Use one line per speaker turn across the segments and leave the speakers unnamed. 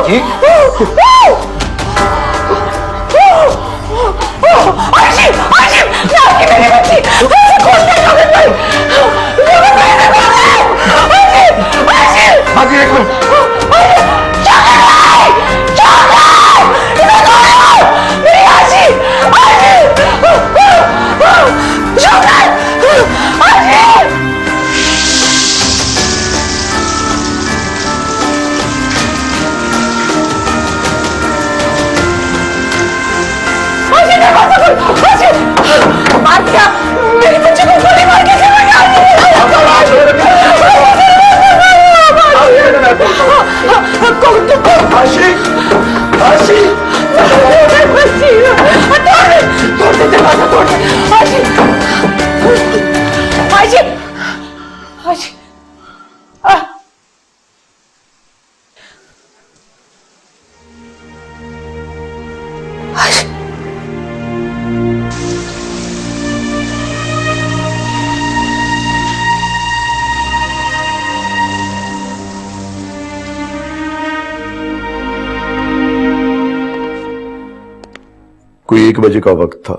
जी मेरी बच्ची हाजी एक मिनट मार दिया मेरी बच्ची को गोली मार के
कोई 1 बजे का वक्त था।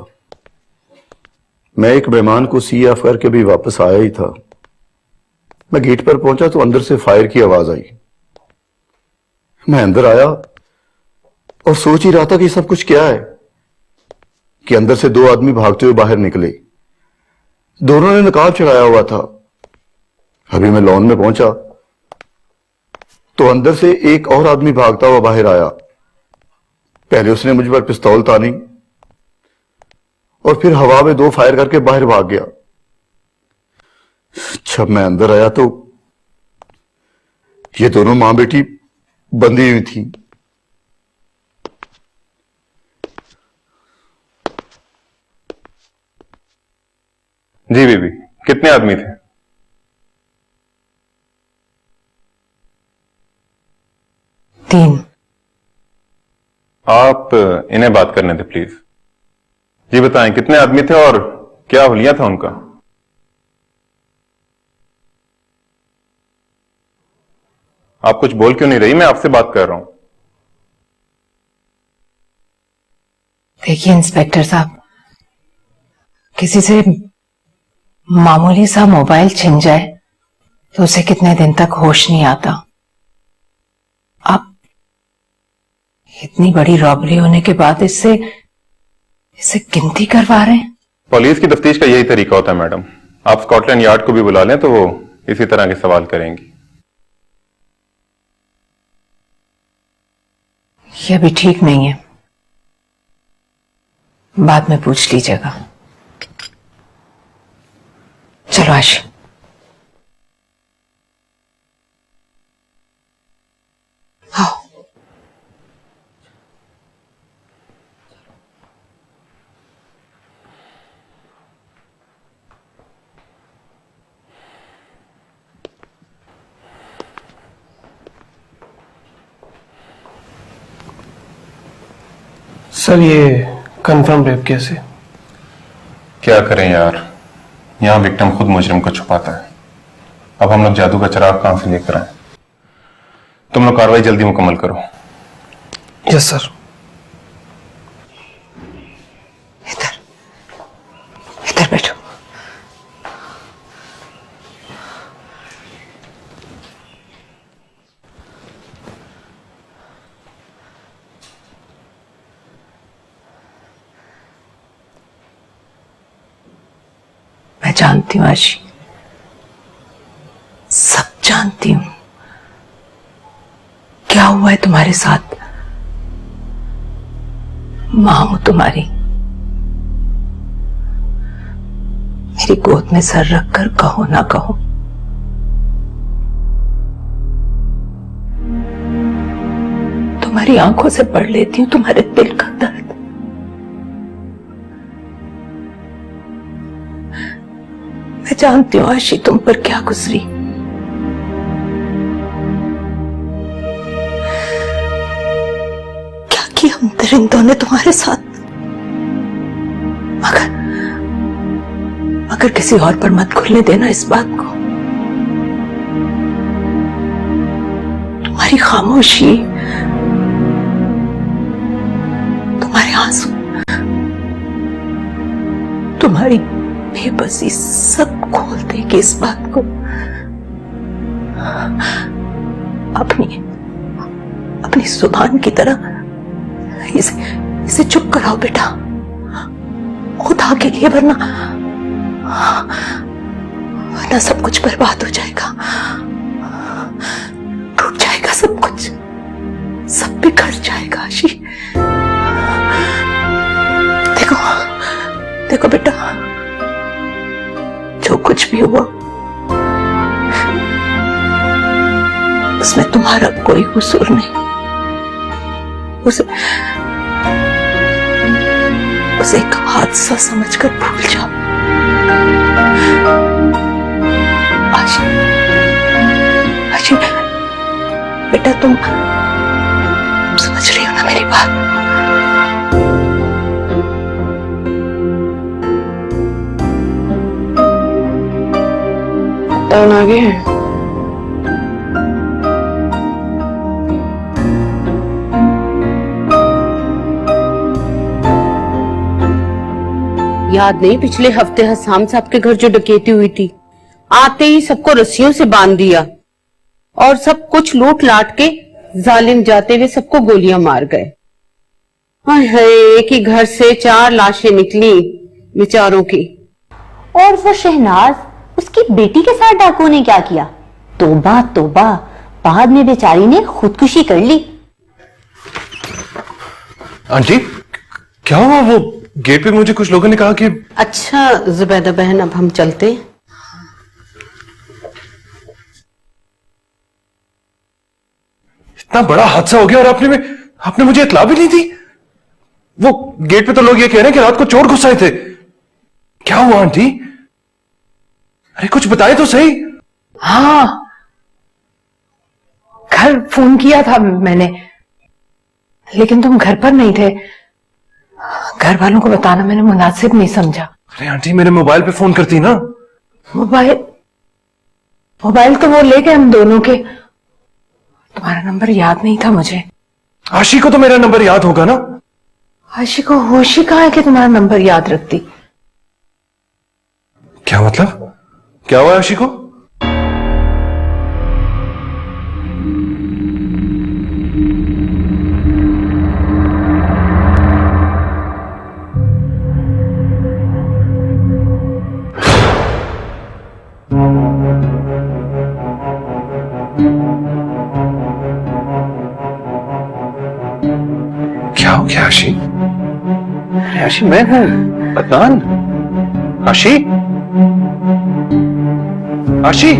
मैं एक मेहमान को सी ऑफ करके भी वापस आया ही था। मैं गेट पर पहुंचा तो अंदर से फायर की आवाज आई। मैं अंदर आया और सोच ही रहा था कि सब कुछ क्या है कि अंदर से 2 आदमी भागते हुए बाहर निकले। दोनों ने नकाब चढ़ाया हुआ था। अभी मैं लॉन में पहुंचा तो अंदर से एक और आदमी भागता हुआ बाहर आया। पहले उसने मुझ पर पिस्तौल तानी और फिर हवा में 2 फायर करके बाहर भाग गया। जब मैं अंदर आया तो ये दोनों मां बेटी बंधी हुई थी।
जी बीबी, कितने आदमी थे?
तीन।
आप इन्हें बात करने थे प्लीज। जी बताएं, कितने आदमी थे और क्या हुलिया था उनका? आप कुछ बोल क्यों नहीं रही? मैं आपसे बात कर रहा हूं।
देखिए इंस्पेक्टर साहब, किसी से मामूली सा मोबाइल छिन जाए तो उसे कितने दिन तक होश नहीं आता। आप इतनी बड़ी रॉबरी होने के बाद इसे गिनती करवा रहे हैं?
पुलिस की तफ्तीश का यही तरीका होता है मैडम। आप स्कॉटलैंड यार्ड को भी बुला लें तो वो इसी तरह के सवाल करेंगी।
यह भी ठीक नहीं है, बाद में पूछ लीजिएगा। चलो आशी। आओ।
सर ये कंफर्म रेप केस है।
क्या करें यार, यहां विक्टिम खुद मुजरिम को छुपाता है। अब हम लोग जादू का चिराग कहां से लेकर आए? तुम लोग कार्रवाई जल्दी मुकम्मल करो।
Yes sir.
इधर इधर बैठो। मैं जानती हूँ आशी, सब जानती हूँ क्या हुआ है तुम्हारे साथ। मां हूं तुम्हारी, मेरी गोद में सर रखकर कहो ना कहो, तुम्हारी आंखों से पढ़ लेती हूँ तुम्हारे दिल का दर्द। मैं जानती हूँ आशी तुम पर क्या गुजरी। क्या किया हम दरिंदों ने तुम्हारे साथ। मगर किसी और पर मत खुलने देना इस बात को। तुम्हारी खामोशी तुम्हारी बेबसी सब खोल देगी इस बात को। अपनी अपनी जुबान की तरह इसे चुप कराओ बेटा, खुदा के लिए, वरना सब कुछ बर्बाद हो जाएगा, टूट जाएगा सब कुछ, सब बिखर जाएगा। आशी देखो देखो बेटा, जो कुछ भी हुआ उसमें तुम्हारा कोई कसूर नहीं। उसे एक हादसा समझकर भूल जाओ। आशी, आशी बेटा, तुम समझ रही हो ना मेरी बात?
टर्न आगे है।
याद नहीं पिछले हफ्ते हसाम साहब के घर जो डकैती हुई थी, आते ही सबको रस्सियों से बांध दिया और सब कुछ लूट लाट के जालिम जाते हुए सबको गोलियां मार गए। हाय हाय, एक ही घर से 4 लाशें निकली बेचारों की।
और वो शहनाज, उसकी बेटी के साथ डाकुओं ने क्या किया? तौबा तौबा, बाद में बेचारी ने खुदकुशी कर ली।
आंटी क्या हुआ? वो गेट पे मुझे कुछ लोगों ने कहा कि
अच्छा जुबैदा बहन, अब हम चलते।
इतना बड़ा हादसा हो गया और आपने मुझे इत्तला भी नहीं दी। वो गेट पे तो लोग ये कह रहे हैं कि रात को चोर घुस आए थे। क्या हुआ आंटी? अरे कुछ बताए तो सही।
हाँ, घर फोन किया था मैंने, लेकिन तुम घर पर नहीं थे। घर वालों को बताना मैंने मुनासिब नहीं समझा।
अरे आंटी, मेरे मोबाइल पे फोन करती ना।
मोबाइल तो वो ले गए हम दोनों के। तुम्हारा नंबर याद नहीं था मुझे।
आशी को तो मेरा नंबर याद होगा ना।
आशी को होश ही कहाँ है कि तुम्हारा नंबर याद रखती।
क्या मतलब? क्या हुआ आशी को? क्या हो गया आशी? अरे आशी, मैं हूं अदनान। आशी, आशी,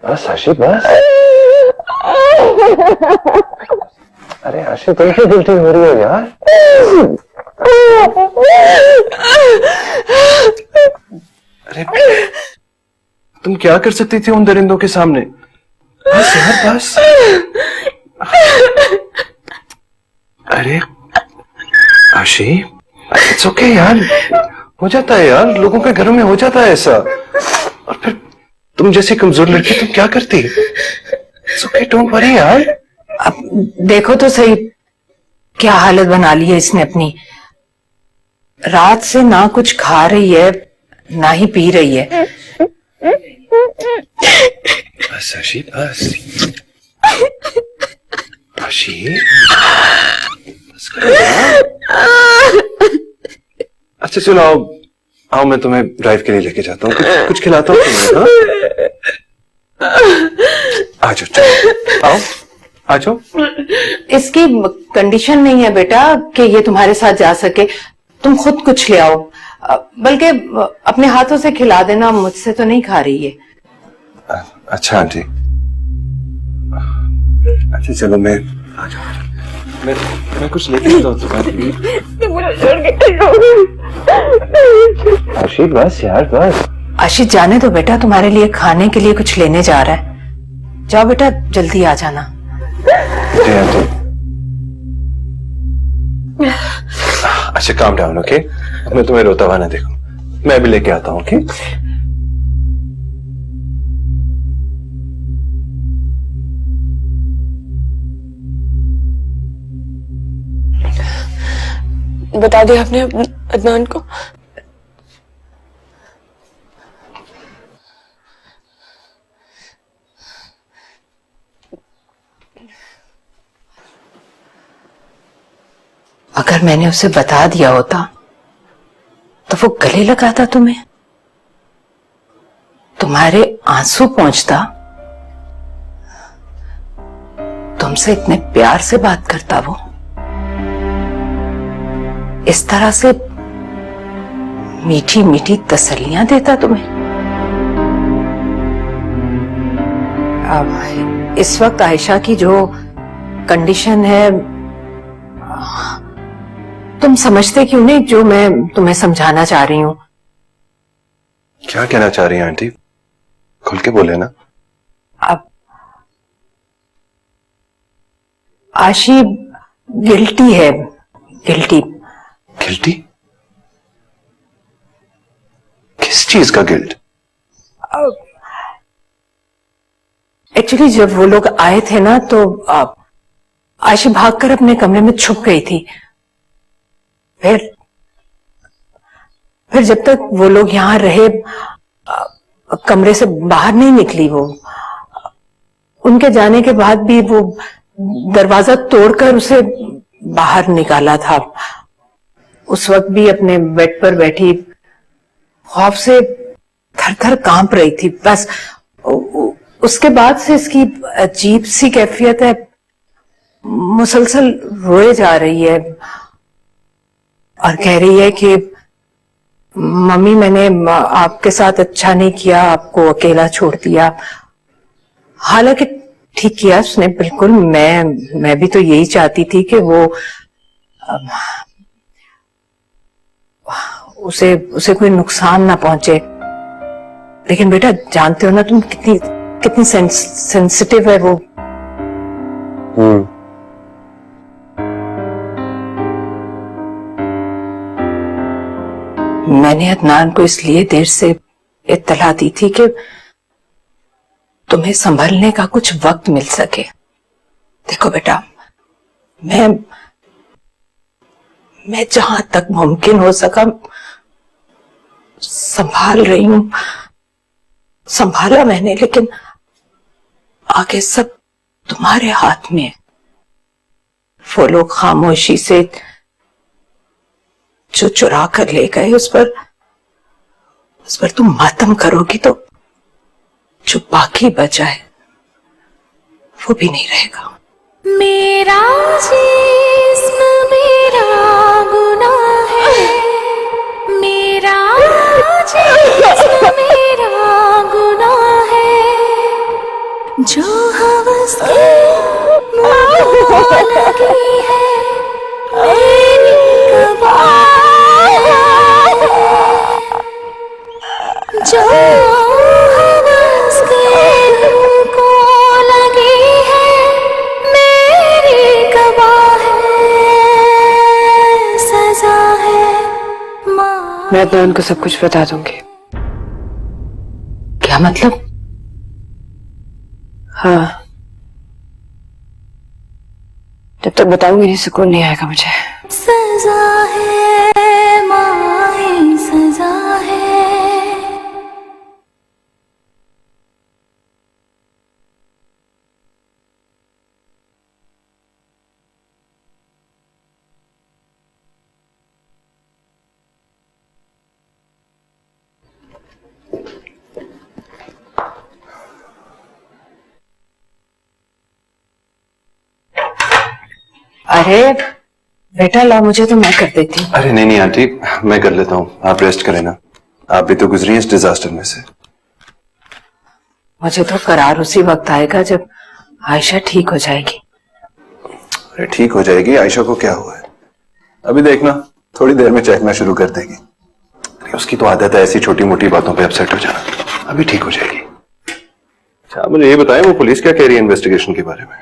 बस आशी बस। अरे आशी, तुम क्यों उल्टी हो रही हो यार? अरे तुम क्या कर सकती थी उन दरिंदों के सामने? बस यार बस। अरे आशी, इट्स ओके यार, हो जाता है यार, लोगों के घरों में हो जाता है ऐसा। और फिर तुम जैसी कमजोर लड़की तुम क्या करती? इट्स ओके, डोंट वरी यार।
अब देखो तो सही क्या हालत बना ली है इसने अपनी। रात से ना कुछ खा रही है ना ही पी रही है।
बस आशी बस। आशी बस करो यार। अच्छा चलो आओ मैं तुम्हें ड्राइव के लिए लेके जाता हूँ, कुछ खिलाता हूँ तुम्हें। आ जाओ, चलो आओ, आ जाओ।
इसकी कंडीशन नहीं है बेटा कि ये तुम्हारे साथ जा सके। तुम खुद कुछ ले आओ, बल्कि अपने हाथों से खिला देना, मुझसे तो नहीं खा रही है।
अच्छा आंटी, अच्छा चलो मैं आ जाओ। मैं कुछ लेके आता हूँ तुम्हारे। आशी बस यार बस।
आशीष जाने दो बेटा, तुम्हारे लिए खाने के लिए कुछ लेने जा रहा है। जाओ बेटा, जल्दी आ जाना।
जी आंटी। अच्छा काम डाउन, ओके? मैं तुम्हें रोता हुआ ना देखूं। मैं भी लेके आता हूँ, ओके?
बता दिया आपने अदनान को?
अगर मैंने उसे बता दिया होता तो वो गले लगाता तुम्हें, तुम्हारे आंसू पहुंचता, तुमसे इतने प्यार से बात करता, वो इस तरह से मीठी मीठी तसल्लियां देता तुम्हें। अब इस वक्त आयशा की जो कंडीशन है, तुम समझते क्यों नहीं जो मैं तुम्हें समझाना चाह रही हूं?
क्या कहना चाह रही हैं आंटी? खुल के बोले ना।
अब आशी गिल्टी है, गिल्टी।
गिल्टी? किस चीज का गिल्ट?
एक्चुअली जब वो लोग आए थे ना तो आशी भागकर अपने कमरे में छुप गई थी। फिर जब तक वो लोग यहां रहे, कमरे से बाहर नहीं निकली वो। उनके जाने के बाद भी वो दरवाजा तोड़कर उसे बाहर निकाला था। उस वक्त भी अपने बेड पर बैठी खौफ से थर थर कांप रही थी। बस उसके बाद से इसकी अजीब सी कैफियत है, मुसलसल रोए जा रही है और कह रही है कि मम्मी मैंने आपके साथ अच्छा नहीं किया, आपको अकेला छोड़ दिया। हालांकि ठीक किया उसने बिल्कुल। मैं भी तो यही चाहती थी कि वो उसे कोई नुकसान ना पहुंचे। लेकिन बेटा जानते हो ना तुम कितनी सेंसिटिव है वो। मैंने अदनान को इसलिए देर से इत्तला दी थी कि तुम्हें संभलने का कुछ वक्त मिल सके। देखो बेटा, मैं जहां तक मुमकिन हो सका संभाल रही हूं, संभाला मैंने, लेकिन आगे सब तुम्हारे हाथ में है। वो लोग खामोशी से जो चुरा कर ले गए, उस पर तुम मातम करोगी तो जो बाकी बचा है वो भी नहीं रहेगा।
मेरा जिस्म मेरा गुनाह है, मेरा जिस्म मेरा गुनाह है, जो हवस के मुझको लगी है मेरी कबार है, जो हवस के मुझको लगी है मेरी कबार है, सजा है।
मैं अदनान को सब कुछ बता दूंगी।
क्या मतलब?
हाँ, जब तक बताऊंगी नहीं सुकून नहीं आएगा मुझे।
सजा है माए, सजा है।
अरे बेटा ला, मुझे तो मैं कर देती हूँ।
अरे नहीं आंटी, मैं कर लेता हूँ, आप रेस्ट करें ना। आप भी तो गुजरी हैं इस डिजास्टर में से।
मुझे तो करार उसी वक्त आएगा जब आयशा ठीक हो जाएगी।
अरे ठीक हो जाएगी, आयशा को क्या हुआ है? अभी देखना, थोड़ी देर में चहकना शुरू कर देगी। अरे उसकी तो आदत है ऐसी छोटी मोटी बातों पे अपसेट हो जाना। अभी ठीक हो जाएगी। अच्छा मुझे ये बताएं, वो पुलिस क्या कह रही है इन्वेस्टिगेशन के बारे में?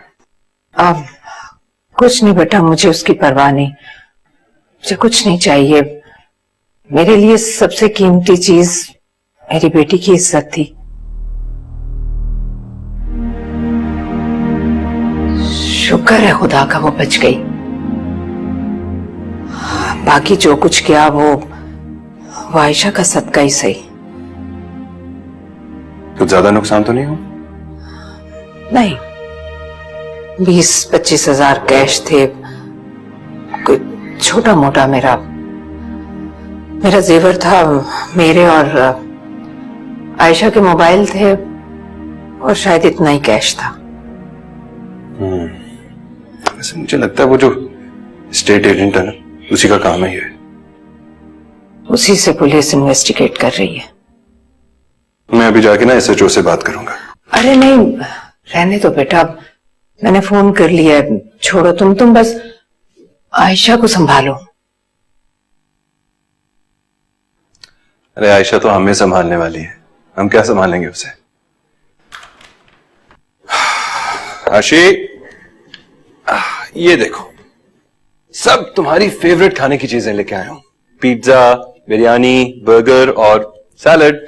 अब कुछ नहीं बेटा, मुझे उसकी परवाह नहीं, मुझे कुछ नहीं चाहिए। मेरे लिए सबसे कीमती चीज मेरी बेटी की इज्जत थी। शुक्र है खुदा का वो बच गई। बाकी जो कुछ किया वो आयशा का सदका ही सही।
कुछ ज्यादा नुकसान तो नहीं हो?
नहीं, 20-25 हजार कैश थे, कोई छोटा मोटा मेरा जेवर था, मेरे और आयशा के मोबाइल थे, और शायद इतना ही कैश था।
वैसे मुझे लगता है वो जो स्टेट एजेंट है ना, उसी का काम है ये।
उसी से पुलिस इन्वेस्टिगेट कर रही है।
मैं अभी जाके ना SHO से बात करूंगा।
अरे नहीं, रहने दो बेटा, मैंने फोन कर लिया है, छोड़ो तुम बस आयशा को संभालो।
अरे आयशा तो हमें संभालने वाली है, हम क्या संभालेंगे उसे। आशी, ये देखो, सब तुम्हारी फेवरेट खाने की चीजें लेके आया हूं। पिज्जा, बिरयानी, बर्गर और सैलड।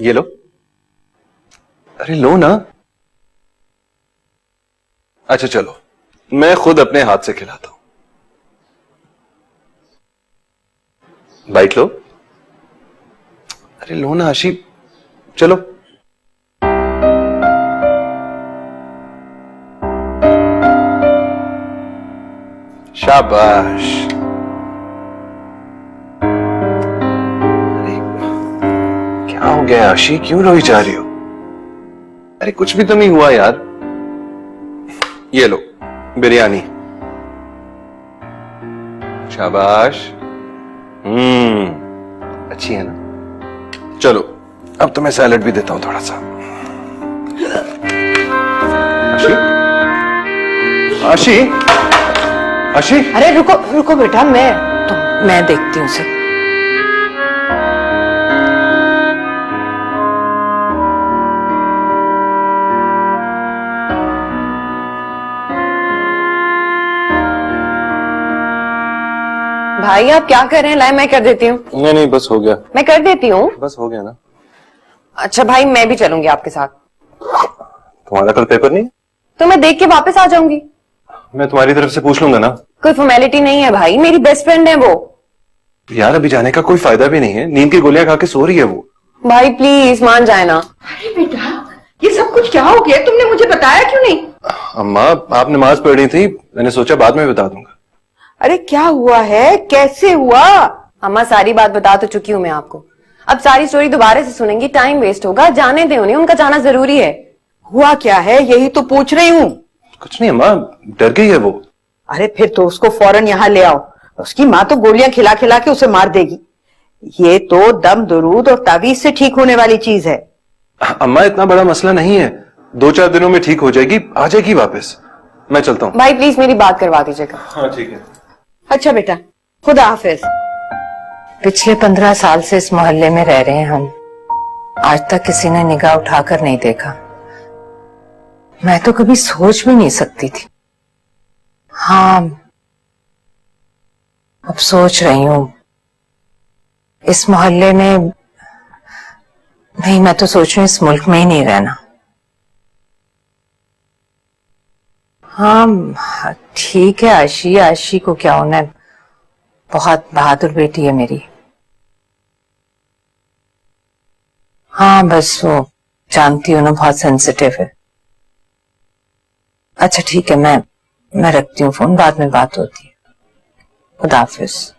ये लो। अरे लो ना। अच्छा चलो, मैं खुद अपने हाथ से खिलाता हूं। बाइट लो। अरे लो ना आशी, चलो। शाबाश। अरे क्या हो गया आशी, क्यों रोई जा रही हो? अरे कुछ भी तो नहीं हुआ यार। ये लो बिरयानी। शाबाश। अच्छी है ना? चलो अब तो मैं सैलड भी देता हूं थोड़ा सा। आशी, आशी, आशी।
अरे रुको बेटा, मैं देखती हूँ उसे।
भाई आप क्या कर रहे हैं? लाए मैं कर देती हूँ।
नहीं बस हो गया।
मैं कर देती हूँ।
बस हो गया ना।
अच्छा भाई, मैं भी चलूंगी आपके साथ।
तुम्हारा कल पेपर नहीं?
तो मैं देख के वापस आ जाऊंगी।
मैं तुम्हारी तरफ से पूछ लूंगा ना।
कोई फॉर्मेलिटी नहीं है भाई, मेरी बेस्ट फ्रेंड है वो।
यार अभी जाने का कोई फायदा भी नहीं है, नींद की गोलियां खा के सो रही है वो।
भाई प्लीज मान जाए ना।
अरे बेटा, ये सब कुछ क्या हो गया? तुमने मुझे बताया क्यों नहीं?
अम्मा आप नमाज पढ़ रही थी, मैंने सोचा बाद में बता दूंगा।
अरे क्या हुआ है, कैसे हुआ?
अम्मा सारी बात बता तो चुकी हूँ मैं आपको। अब सारी स्टोरी दोबारा से सुनेंगी, टाइम वेस्ट होगा। जाने दे उन्हें, उनका जाना जरूरी है।
हुआ क्या है, यही तो पूछ रही हूँ।
कुछ नहीं अम्मा, डर गई है वो।
अरे फिर तो उसको फौरन यहाँ ले आओ। उसकी माँ तो गोलियां खिला खिला के उसे मार देगी। ये तो दम दुरूद और तावीज से ठीक होने वाली चीज है।
अम्मा इतना बड़ा मसला नहीं है, 2-4 दिनों में ठीक हो जाएगी, आ जाएगी वापस। मैं चलता हूँ।
भाई प्लीज मेरी बात करवा दीजिएगा।
हाँ ठीक है।
अच्छा बेटा, खुदा हाफिज।
पिछले 15 साल से इस मोहल्ले में रह रहे हैं हम, आज तक किसी ने निगाह उठाकर नहीं देखा। मैं तो कभी सोच भी नहीं सकती थी। हाँ, अब सोच रही हूं इस मोहल्ले में नहीं, मैं तो सोच रही हूं इस मुल्क में ही नहीं रहना। हाँ ठीक है, आशी को क्या होना है, बहुत बहादुर बेटी है मेरी। हाँ बस वो जानती हूँ ना, बहुत सेंसिटिव है। अच्छा ठीक है, मैं रखती हूँ फोन, बाद में बात होती है। खुदा हाफिज।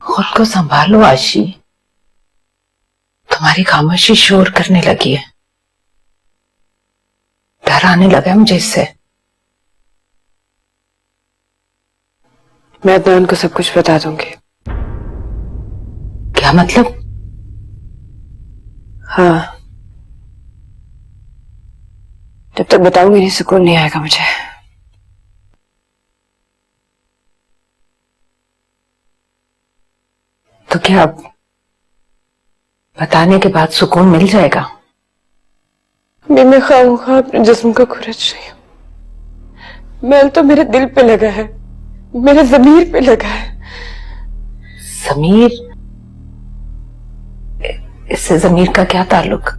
खुद को संभालो आशी, तुम्हारी खामोशी शोर करने लगी है, डर आने लगा है मुझे इससे।
मैं अदनान को सब कुछ बता दूंगी।
क्या मतलब?
हाँ, जब तक बताऊंगी नहीं सुकून नहीं आएगा मुझे।
तो क्या अब बताने के बाद सुकून मिल जाएगा?
मैं खाऊंगा अपने जिस्म को खुरच रही हूं। मैल तो मेरे दिल पे लगा है, मेरे जमीर पे लगा है।
समीर, इससे जमीर का क्या ताल्लुक?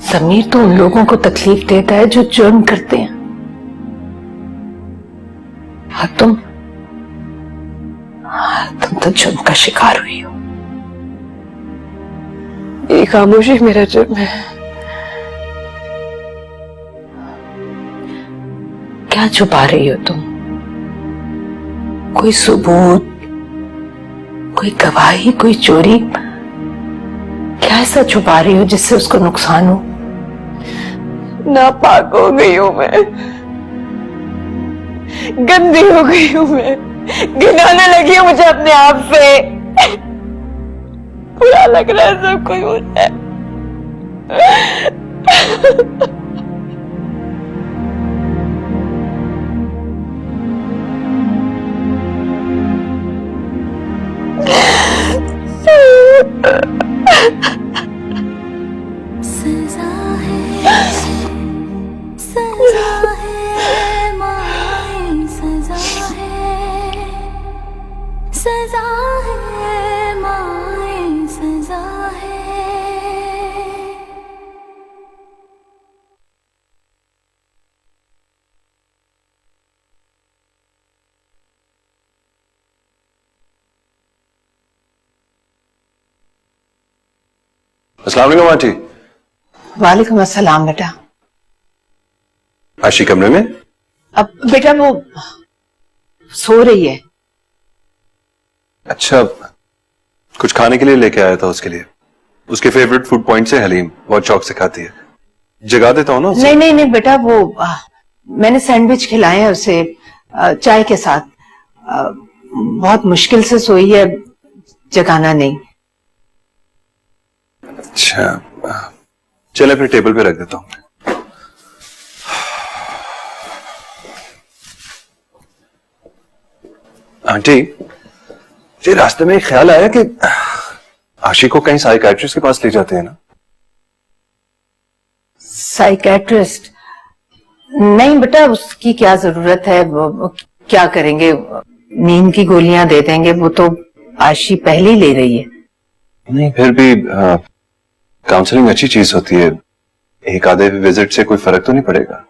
जमीर तो उन लोगों को तकलीफ देता है जो जुर्म करते हैं। और तुम तो जुर्म का शिकार हुई हो।
ये खामोशी मेरा जुर्म है।
क्या छुपा रही हो तुम? कोई सबूत, कोई गवाही, कोई चोरी? क्या ऐसा छुपा रही हो जिससे उसको नुकसान हो?
नापाक हो गई हूं मैं, गंदी हो गई हूं मैं, घिनौने लगी हूं मुझे अपने आप से। बुरा लग रहा है सब कोई मुझे।
सजा है, सजा है माए, सजा है, सजा है माए, सजा है।
अस्सलाम वालेकुम आंटी।
वालेकुम अस्सलाम बेटा।
आशी कमरे में?
अब बेटा वो सो रही है।
अच्छा, कुछ खाने के लिए लेके आया था उसके लिए। उसके फेवरेट फूड पॉइंट से हलीम बहुत शौक से खाती है। जगा देता हूँ ना उसे?
नहीं बेटा, वो मैंने सैंडविच खिलाए हैं उसे चाय के साथ। बहुत मुश्किल से सोई है, जगाना नहीं।
अच्छा, चले फिर टेबल पे रख देता हूं। आंटी, मुझे रास्ते में एक ख्याल आया कि आशी को कहीं साइकियाट्रिस्ट के पास ले जाते हैं ना?
साइकियाट्रिस्ट? नहीं बेटा, उसकी क्या जरूरत है? वो क्या करेंगे? नींद की गोलियां दे देंगे, वो तो आशी पहले ही ले रही है।
नहीं, फिर भी काउंसलिंग अच्छी चीज होती है। एक आधे विजिट से कोई फर्क तो नहीं पड़ेगा।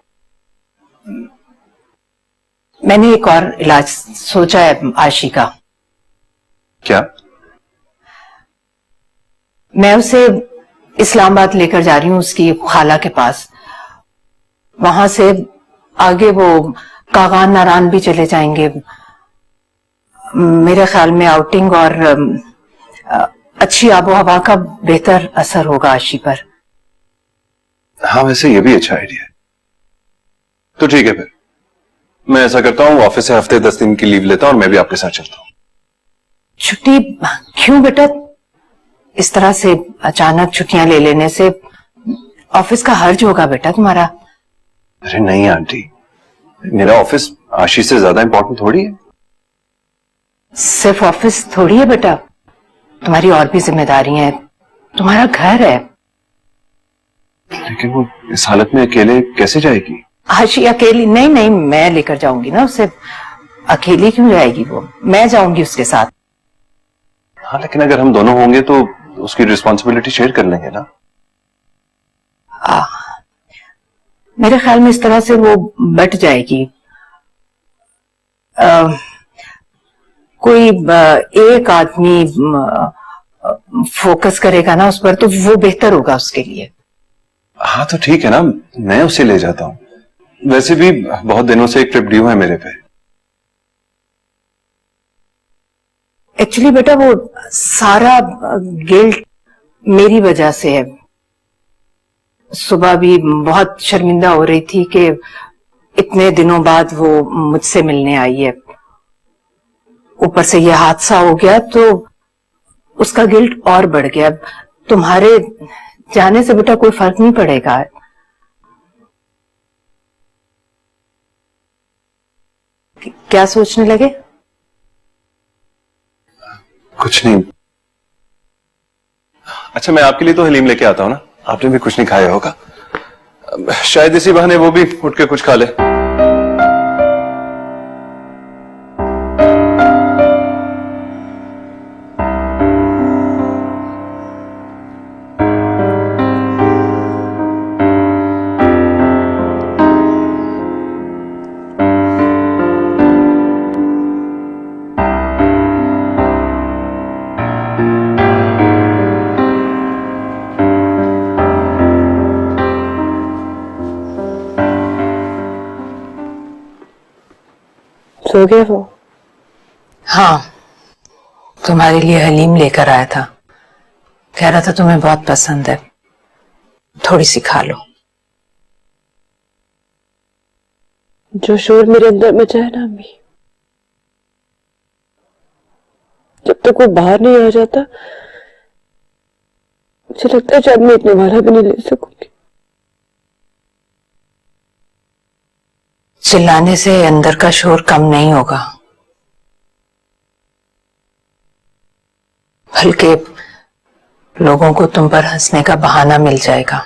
मैंने एक और इलाज सोचा है आशी का।
क्या?
मैं उसे इस्लामाबाद लेकर जा रही हूँ, उसकी खाला के पास। वहां से आगे वो कागान नारान भी चले जाएंगे। मेरे ख्याल में आउटिंग और अच्छी आबो हवा का बेहतर असर होगा आशी पर।
हाँ, वैसे ये भी अच्छा आइडिया है। तो ठीक है, फिर मैं ऐसा करता हूँ, ऑफिस से हफ्ते 10 दिन की लीव लेता हूँ और मैं भी आपके साथ चलता हूँ।
छुट्टी क्यों बेटा? इस तरह से अचानक छुट्टियां ले लेने से ऑफिस का हर्ज होगा बेटा तुम्हारा।
अरे नहीं आंटी, मेरा ऑफिस आशी से ज्यादा इंपॉर्टेंट थोड़ी है।
सिर्फ ऑफिस थोड़ी है बेटा, तुम्हारी और भी जिम्मेदारी हैं, तुम्हारा घर है।
लेकिन वो इस हालत में अकेले कैसे जाएगी?
आशी अकेली? नहीं, मैं लेकर जाऊंगी ना उसे। अकेली क्यों जाएगी वो? मैं जाऊंगी उसके साथ।
हाँ, लेकिन अगर हम दोनों होंगे तो उसकी रिस्पॉन्सिबिलिटी शेयर कर लेंगे ना।
मेरे ख्याल में इस तरह से वो बट जाएगी। कोई एक आदमी फोकस करेगा ना उस पर, तो वो बेहतर होगा उसके लिए।
हाँ तो ठीक है ना, मैं उसे ले जाता हूँ। वैसे भी बहुत दिनों से एक ट्रिप ड्यू है मेरे पे।
एक्चुअली बेटा, वो सारा गिल्ट मेरी वजह से है। सुबह भी बहुत शर्मिंदा हो रही थी कि इतने दिनों बाद वो मुझसे मिलने आई है। ऊपर से ये हादसा हो गया तो उसका गिल्ट और बढ़ गया। तुम्हारे जाने से बेटा कोई फर्क नहीं पड़ेगा। क्या सोचने लगे?
कुछ नहीं। अच्छा, मैं आपके लिए तो हलीम लेके आता हूं ना, आपने भी कुछ नहीं खाया होगा। शायद इसी बहाने वो भी उठ के कुछ खा ले।
सो गया वो?
हाँ, तुम्हारे लिए हलीम लेकर आया था। कह रहा था तुम्हें बहुत पसंद है, थोड़ी सी खा लो।
जो शोर मेरे अंदर मचा है ना अम्मी, जब तक वो बाहर नहीं आ जाता मुझे लगता है शायद मैं इतने वाला भी नहीं ले सकूंगी।
चिल्लाने से अंदर का शोर कम नहीं होगा, बल्कि लोगों को तुम पर हंसने का बहाना मिल जाएगा।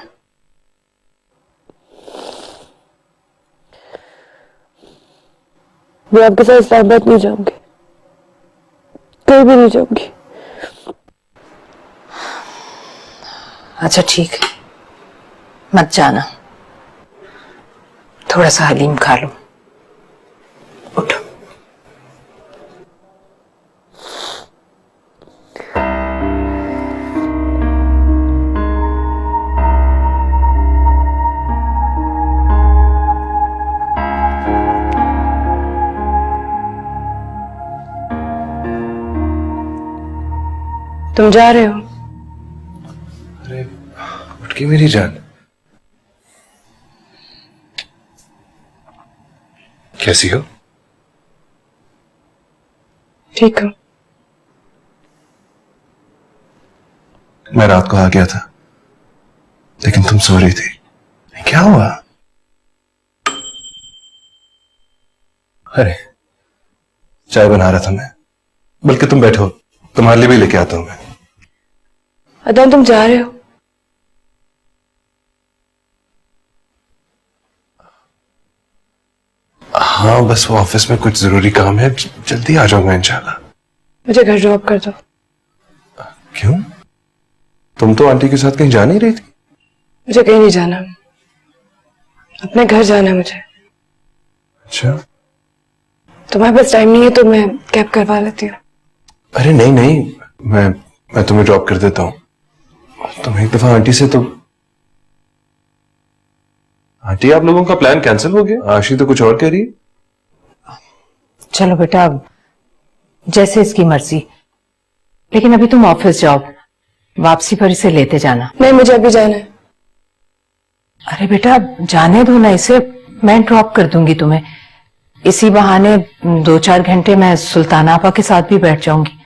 मैं आपके साथ इस्लामाबाद नहीं जाऊंगी, कहीं भी नहीं जाऊंगी।
अच्छा ठीक है, मत जाना, थोड़ा सा हलीम खा लो। उठो।
तुम जा रहे हो?
अरे उठ की मेरी जान, कैसी हो?
ठीक हो?
मैं रात को आ गया था, लेकिन तुम सो रही थी। क्या हुआ? अरे चाय बना रहा था मैं, बल्कि तुम बैठो, तुम्हारे लिए भी लेके आता हूं मैं।
अदन तुम जा रहे हो?
हाँ बस वो ऑफिस में कुछ जरूरी काम है, जल्दी आ जाऊंगा इंशाल्लाह।
मुझे घर ड्रॉप कर दो।
क्यों? तुम तो आंटी के साथ कहीं जा नहीं रही थी?
मुझे कहीं नहीं जाना, अपने घर जाना है मुझे।
अच्छा,
तुम्हारे पास टाइम नहीं है तो मैं कैब करवा लेती हूँ।
अरे नहीं नहीं, मैं तुम्हें ड्रॉप कर देता हूँ। तुम एक दफा आंटी से तो, आंटी आप लोगों का प्लान कैंसिल हो गया? आशी तो कुछ और कह रही है।
चलो बेटा, अब जैसे इसकी मर्जी, लेकिन अभी तुम ऑफिस जाओ, वापसी पर इसे लेते जाना।
नहीं, मुझे अभी जाना है।
अरे बेटा जाने दो ना इसे, मैं ड्रॉप कर दूंगी तुम्हें। इसी बहाने 2-4 घंटे मैं सुल्ताना आपा के साथ भी बैठ जाऊंगी।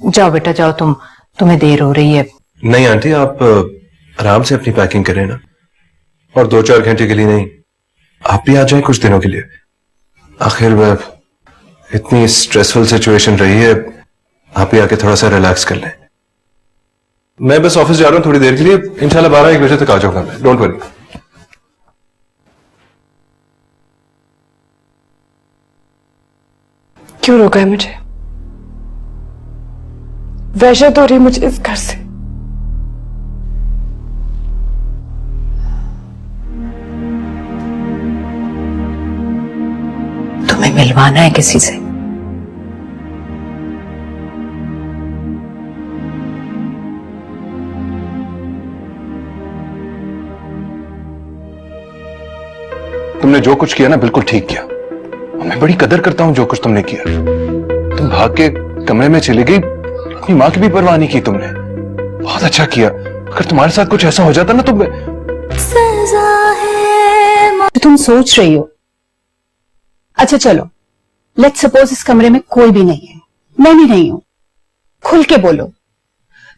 जाओ बेटा जाओ, तुम्हें देर हो रही है।
नहीं आंटी, आप आराम से अपनी पैकिंग करें ना, और 2-4 घंटे के लिए नहीं, आप भी आ जाएं कुछ दिनों के लिए। आखिर वह इतनी स्ट्रेसफुल सिचुएशन रही है, आप भी आके थोड़ा सा रिलैक्स कर लें। मैं बस ऑफिस जा रहा हूं थोड़ी देर के लिए, इंशाल्लाह 12-1 बजे तक आ जाऊंगा मैं, डोंट वरी।
क्यों रोका है मुझे? वहशत हो रही मुझे इस घर से।
तुम्हें मिलवाना है किसी से?
तुमने जो कुछ किया ना बिल्कुल ठीक किया, मैं बड़ी कदर करता हूं जो कुछ तुमने किया। तुम भाग के कमरे में चली गई, अपनी मां की भी परवाह नहीं की तुमने, बहुत अच्छा किया। अगर तुम्हारे साथ कुछ ऐसा हो जाता ना तो
सजा है
तुम सोच रही हो। अच्छा चलो, लेट्स सपोज इस कमरे में कोई भी नहीं है, मैं भी नहीं हूं। खुल के बोलो,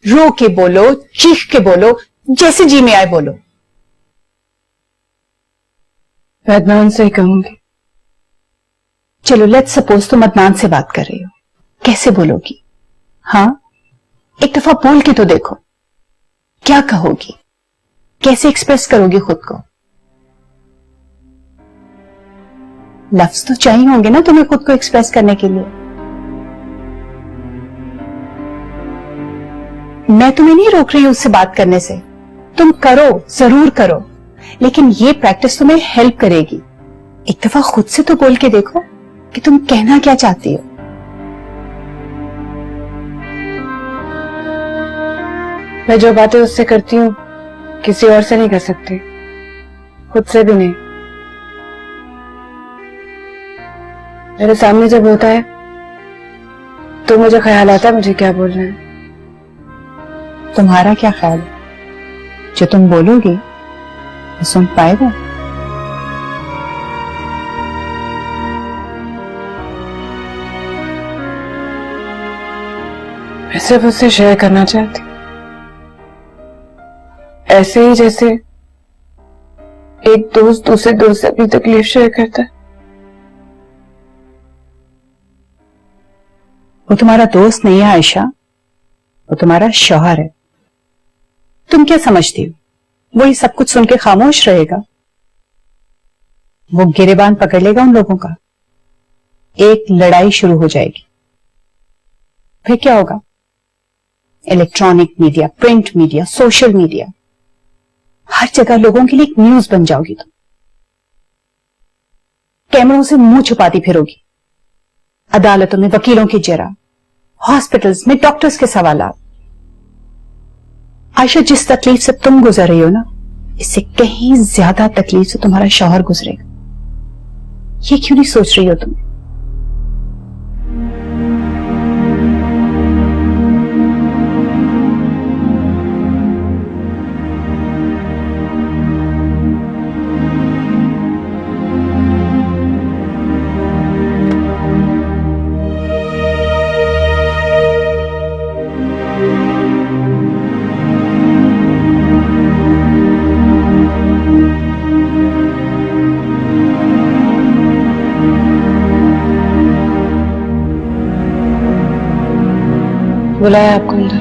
रो के बोलो, चीख के बोलो, जैसे जी में आए बोलो।
मैं अदनान से ही कहूंगी।
चलो लेट्स सपोज तुम अदनान से बात कर रही हो, कैसे बोलोगी? हाँ, एक दफा बोल के तो देखो, क्या कहोगी, कैसे एक्सप्रेस करोगी खुद को? लफ्ज तो चाहिए होंगे ना तुम्हें खुद को एक्सप्रेस करने के लिए। मैं तुम्हें नहीं रोक रही हूं उससे बात करने से, तुम करो, जरूर करो, लेकिन ये प्रैक्टिस तुम्हें हेल्प करेगी। एक दफा खुद से तो बोल के देखो कि तुम कहना क्या चाहती हो।
मैं जो बातें उससे करती हूँ किसी और से नहीं कर सकती, खुद से भी नहीं। मेरे सामने जब होता है तो मुझे ख्याल आता है मुझे क्या बोलना है।
तुम्हारा क्या ख्याल है? जो तुम बोलोगे वो सुन पाएगा?
मैं सिर्फ उससे शेयर करना चाहती, ऐसे ही जैसे एक दोस्त दूसरे दोस्त से अपनी तकलीफ शेयर करता है।
वो तुम्हारा दोस्त नहीं है आयशा, वो तुम्हारा शौहर है। तुम क्या समझती हो वो ये सब कुछ सुन के खामोश रहेगा? वो गिरेबान पकड़ लेगा उन लोगों का, एक लड़ाई शुरू हो जाएगी। फिर क्या होगा? Electronic media, print media, social media, हर जगह लोगों के लिए एक न्यूज बन जाओगी तुम। कैमरों से मुंह छुपाती फिरोगी, अदालतों में वकीलों की जरा, हॉस्पिटल्स में डॉक्टर्स के सवालात। आयशा, जिस तकलीफ से तुम गुजर रही हो ना, इससे कहीं ज्यादा तकलीफ से तुम्हारा शौहर गुजरेगा। ये क्यों नहीं सोच रही हो तुम?
बुलाया आपको अंदर?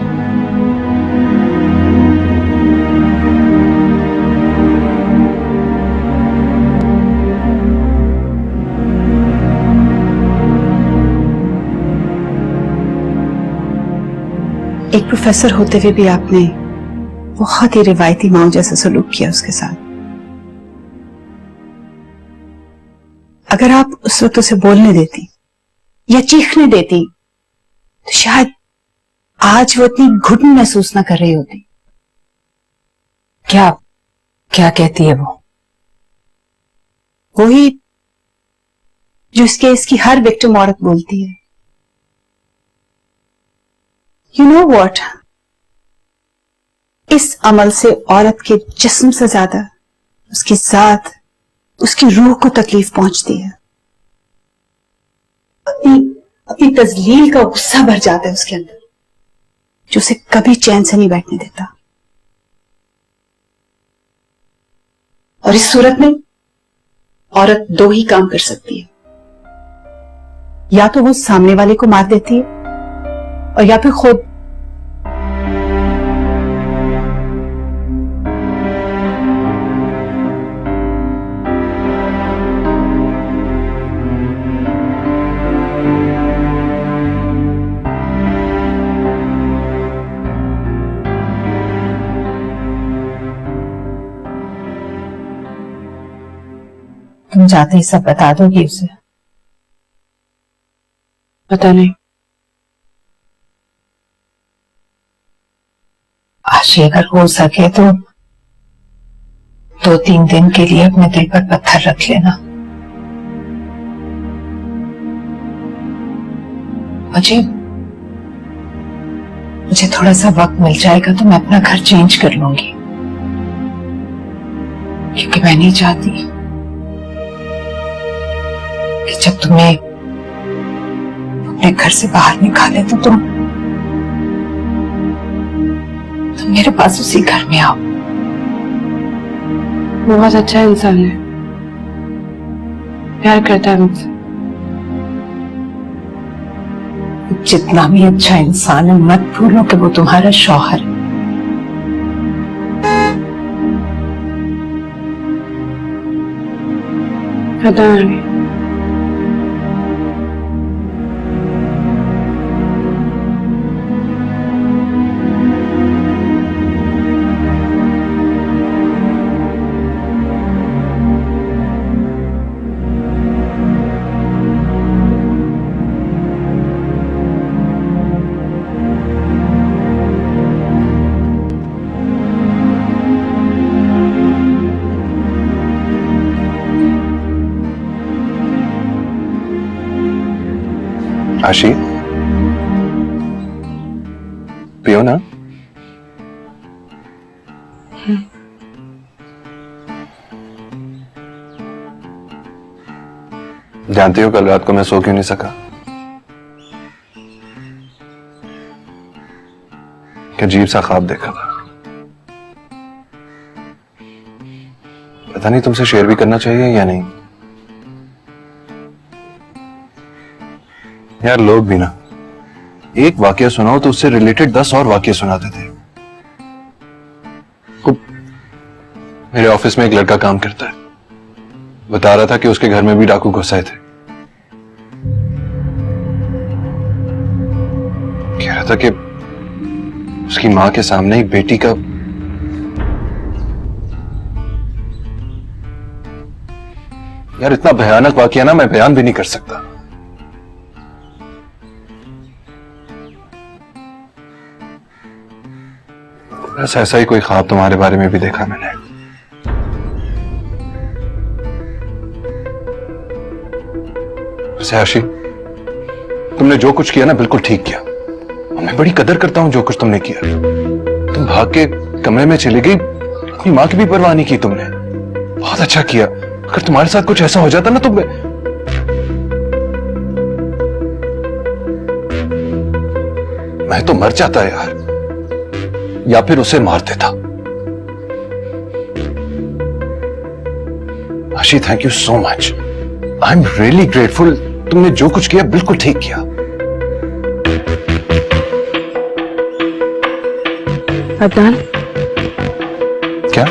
एक प्रोफेसर होते हुए भी आपने बहुत ही रिवायती माओ जैसा सलूक किया उसके साथ। अगर आप उस वक्त उसे बोलने देती या चीखने देती तो शायद आज वो इतनी घुटन महसूस ना कर रही होती।
क्या क्या कहती है वो?
वही जो इस केस की हर विक्टिम औरत बोलती है। यू नो व्हाट, इस अमल से औरत के जिस्म से ज्यादा उसकी जात, उसकी रूह को तकलीफ पहुंचती है। अपनी तजलील का गुस्सा भर जाता है उसके अंदर, जो उसे कभी चैन से नहीं बैठने देता। और इस सूरत में औरत दो ही काम कर सकती है, या तो वो सामने वाले को मार देती है और या फिर खुद।
तुम जाते ही सब बता दोगी उसे?
पता नहीं।
आशी, अगर हो सके तो 2-3 दिन के लिए अपने दिल पर पत्थर रख लेना। मुझे थोड़ा सा वक्त मिल जाएगा तो मैं अपना घर चेंज कर लूंगी, क्योंकि मैं नहीं चाहती कि जब तुम्हें अपने घर से बाहर निकाले तो तुम मेरे पास उसी घर में आओ।
बहुत अच्छा इंसान है, प्यार करता है मुझसे।
जितना भी अच्छा इंसान है, मत भूलो कि वो तुम्हारा शौहर है।
पता नहीं।
आशी, पियो ना। जानती हो कल रात को मैं सो क्यों नहीं सका? कि अजीब सा ख्वाब देखा था। पता नहीं तुमसे शेयर भी करना चाहिए या नहीं। यार लोग भी ना एक वाकया सुनाओ तो उससे रिलेटेड 10 और वाकये सुनाते थे। मेरे ऑफिस में एक लड़का काम करता है, बता रहा था कि उसके घर में भी डाकू घुस आए थे। कह रहा था कि उसकी मां के सामने ही बेटी का यार इतना भयानक वाकया ना मैं बयान भी नहीं कर सकता। बस ऐसा ही कोई ख्वाब तुम्हारे बारे में भी देखा मैंने। वैसे आशी, तुमने जो कुछ किया ना बिल्कुल ठीक किया। मैं बड़ी कदर करता हूं जो कुछ तुमने किया। तुम भाग के कमरे में चली गई, अपनी मां की भी परवाह नहीं की तुमने। बहुत अच्छा किया। अगर तुम्हारे साथ कुछ ऐसा हो जाता ना तो मैं तो मर जाता यार, या फिर उसे मार देता। आशी, thank you so much. I am really grateful. तुमने जो कुछ किया बिल्कुल ठीक किया।
अदनान,
क्या?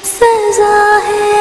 सजा है